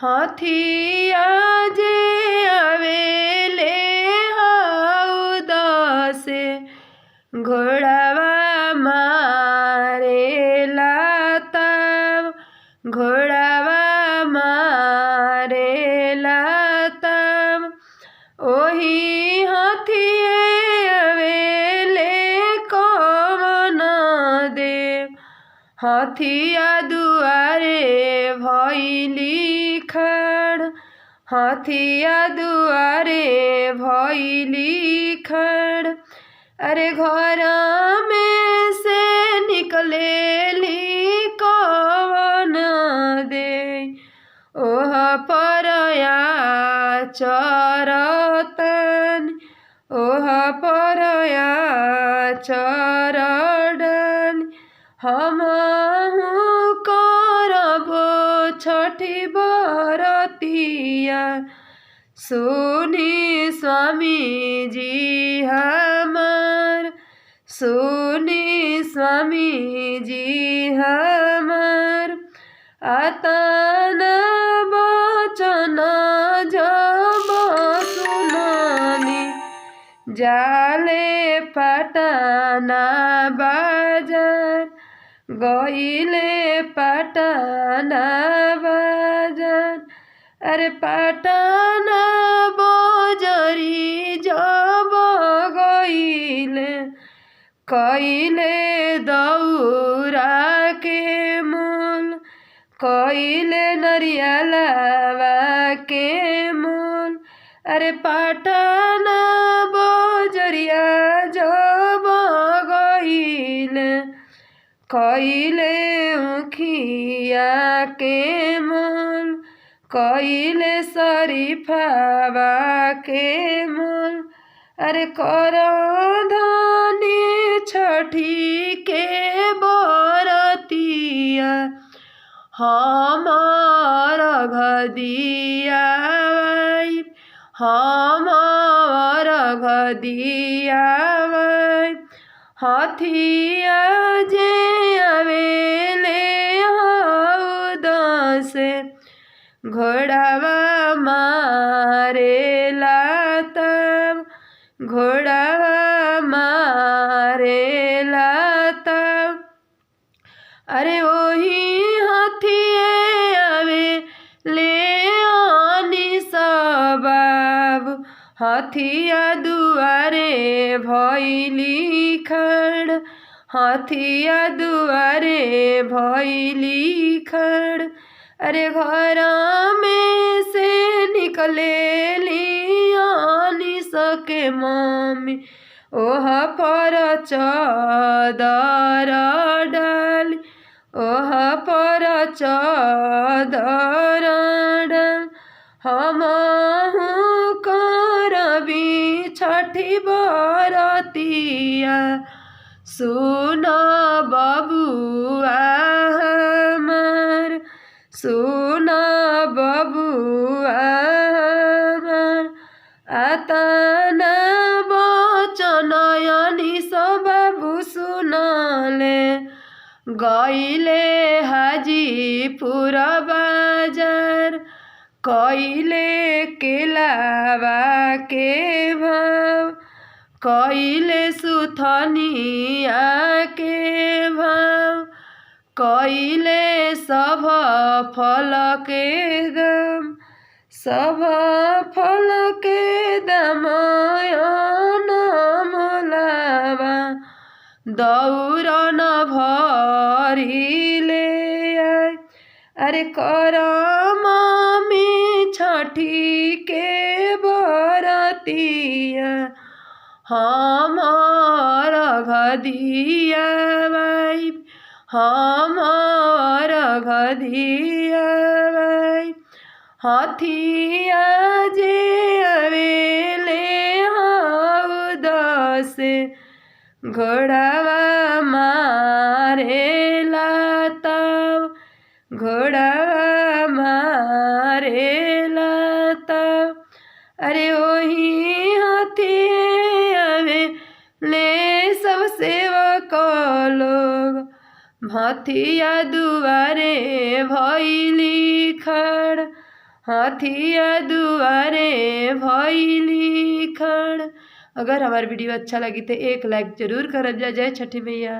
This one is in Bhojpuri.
हथिया जे आवेले हौदा से घोड़ावा मारेला तब घोड़ावा मारेला तब ओही हथिए आवेले कवन देव हथिया दुआरे भइली खड़ हथिया दुआरे भइली खड़ अरे घर में से निकलेली कवन दे ओह परया चरतन ओह परया चरडन हमहु करबो छठी बरतिया सुनी स्वामी जी हमार सुनी स्वामी जी हमार आतन बचन जब सुनानी जाले पटना बाजार गईले पटना बाजार अरे पटना बजरी जब गईले कईले दौरा के मूल कईले नरियलवा के मूल अरे पटना बजरिया जब गईले कईले उखिया के मूल कईले शरीफावा के मूल अरे कर धनी छठी के बरतिया हमार घदिया हमार घदिया हथिया जे आवेले हौदा से घोड़ावा मारेला तब घोड़ावा मारेला तब अरे ओही हथिए आवे ले आनी सबब हथिया दुआरे भइली खड़ हथिया दुआरे भइली खड़ अरे घर में से निकलेली आनी सके मम्मी ओह पर चदर डाली ओह पर चदर डाल हमहु करबी छठी बरतिया सुन बबुआ हमार सुन बबुआ हमार आतना बचनयनी सब बाबू सुनले गईले हाजीपुर बाजार कईले केलावा के भाव कईले सुथनिया के भाव कईले सब फल के दाम सब फल के दाम मोलावा दौड़न भरिले आय अरे कर मम्मी छठी के बरतिया हमार घदिया बाई हमार घदिया बाई हथिया जे आवेले हौदा से घोड़ावा मारेला तब घोड़ावा मारेला तब अरे ओही हथिए आवेले सब सेवक लोग हथिया दुआरे भइली खड़ हाथिया दुआरे भइली खड़। अगर हमार वीडियो अच्छा लगी तो एक लाइक जरूर करब जा। जय छठी मैया।